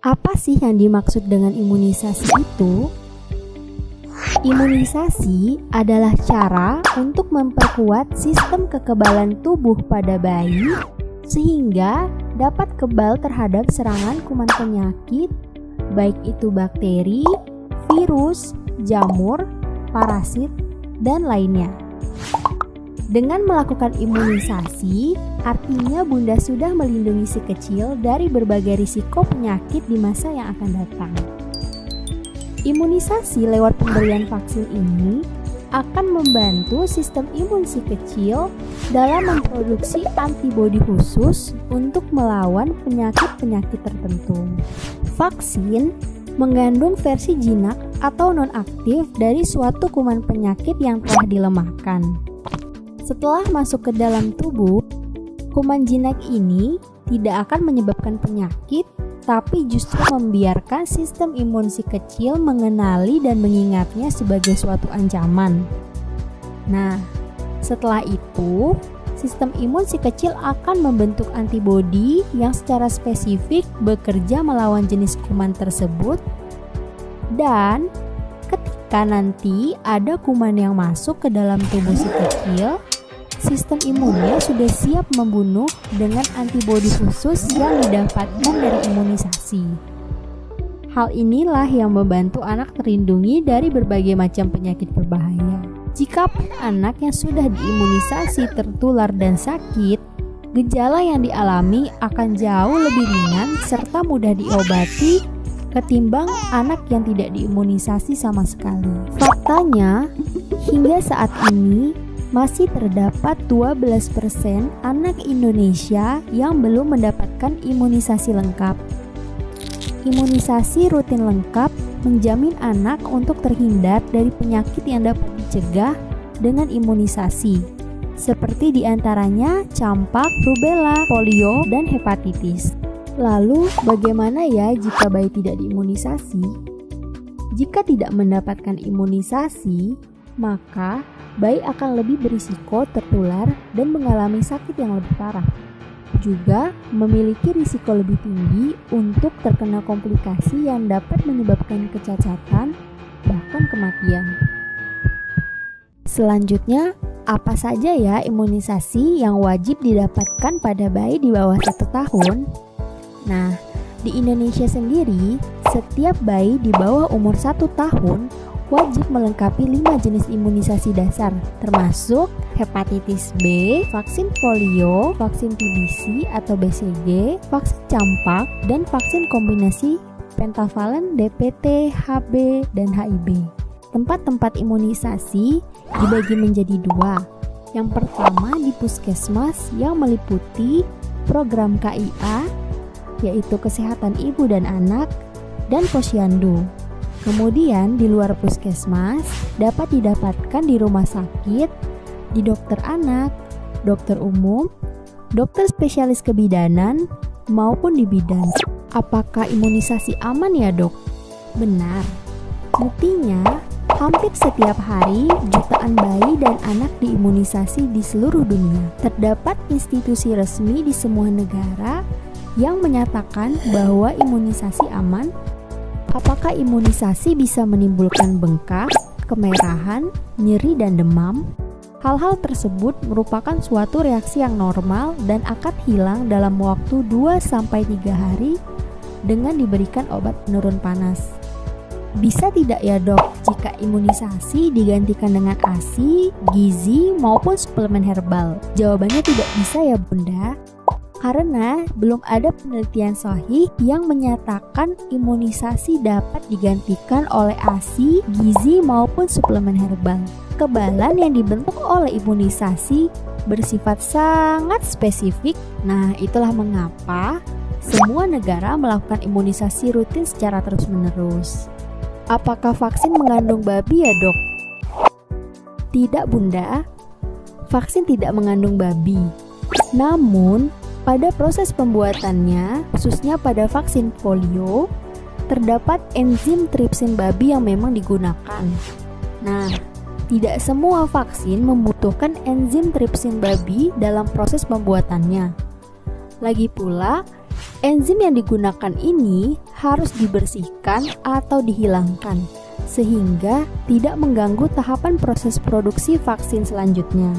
Apa sih yang dimaksud dengan imunisasi itu? Imunisasi adalah cara untuk memperkuat sistem kekebalan tubuh pada bayi sehingga dapat kebal terhadap serangan kuman penyakit, baik itu bakteri, virus, jamur, parasit, dan lainnya. Dengan melakukan imunisasi, artinya Bunda sudah melindungi si kecil dari berbagai risiko penyakit di masa yang akan datang. Imunisasi lewat pemberian vaksin ini akan membantu sistem imun si kecil dalam memproduksi antibodi khusus untuk melawan penyakit-penyakit tertentu. Vaksin mengandung versi jinak atau non-aktif dari suatu kuman penyakit yang telah dilemahkan. Setelah masuk ke dalam tubuh, kuman jinak ini tidak akan menyebabkan penyakit, tapi justru membiarkan sistem imun si kecil mengenali dan mengingatnya sebagai suatu ancaman. Nah, setelah itu, sistem imun si kecil akan membentuk antibodi yang secara spesifik bekerja melawan jenis kuman tersebut, dan ketika nanti ada kuman yang masuk ke dalam tubuh si kecil, sistem imunnya sudah siap membunuh dengan antibodi khusus yang didapatkan dari imunisasi. Hal inilah yang membantu anak terlindungi dari berbagai macam penyakit berbahaya. Jika anak yang sudah diimunisasi tertular dan sakit, gejala yang dialami akan jauh lebih ringan serta mudah diobati ketimbang anak yang tidak diimunisasi sama sekali. Faktanya, hingga saat ini masih terdapat 12% anak Indonesia yang belum mendapatkan imunisasi lengkap. Imunisasi rutin lengkap menjamin anak untuk terhindar dari penyakit yang dapat dicegah dengan imunisasi, seperti diantaranya campak, rubella, polio, dan hepatitis. Lalu, bagaimana ya jika bayi tidak diimunisasi? Jika tidak mendapatkan imunisasi, maka bayi akan lebih berisiko tertular dan mengalami sakit yang lebih parah. Juga memiliki risiko lebih tinggi untuk terkena komplikasi yang dapat menyebabkan kecacatan, bahkan kematian. Selanjutnya, apa saja ya imunisasi yang wajib didapatkan pada bayi di bawah 1 tahun? Nah, di Indonesia sendiri, setiap bayi di bawah umur 1 tahun wajib melengkapi 5 jenis imunisasi dasar, termasuk hepatitis B, vaksin polio, vaksin TBC atau BCG, vaksin campak, dan vaksin kombinasi pentavalen DPT, HB, dan HIV. Tempat-tempat imunisasi dibagi menjadi 2. Yang pertama di puskesmas yang meliputi program KIA, yaitu Kesehatan Ibu dan Anak, dan Posyandu. Kemudian di luar puskesmas dapat didapatkan di rumah sakit, di dokter anak, dokter umum, dokter spesialis kebidanan, maupun di bidan. Apakah imunisasi aman ya dok? Benar. Buktinya, hampir setiap hari jutaan bayi dan anak diimunisasi di seluruh dunia. Terdapat institusi resmi di semua negara yang menyatakan bahwa imunisasi aman. Apakah imunisasi bisa menimbulkan bengkak, kemerahan, nyeri, dan demam? Hal-hal tersebut merupakan suatu reaksi yang normal dan akan hilang dalam waktu 2-3 hari dengan diberikan obat penurun panas. Bisa tidak ya dok jika imunisasi digantikan dengan ASI, gizi, maupun suplemen herbal? Jawabannya tidak bisa ya bunda. Karena belum ada penelitian sahih yang menyatakan imunisasi dapat digantikan oleh ASI, gizi, maupun suplemen herbal. Kekebalan yang dibentuk oleh imunisasi bersifat sangat spesifik. Nah, itulah mengapa semua negara melakukan imunisasi rutin secara terus-menerus. Apakah vaksin mengandung babi ya dok? Tidak bunda, vaksin tidak mengandung babi. Namun, pada proses pembuatannya, khususnya pada vaksin polio, terdapat enzim tripsin babi yang memang digunakan. Nah, tidak semua vaksin membutuhkan enzim tripsin babi dalam proses pembuatannya. Lagi pula, Enzim yang digunakan ini harus dibersihkan atau dihilangkan, sehingga tidak mengganggu tahapan proses produksi vaksin selanjutnya.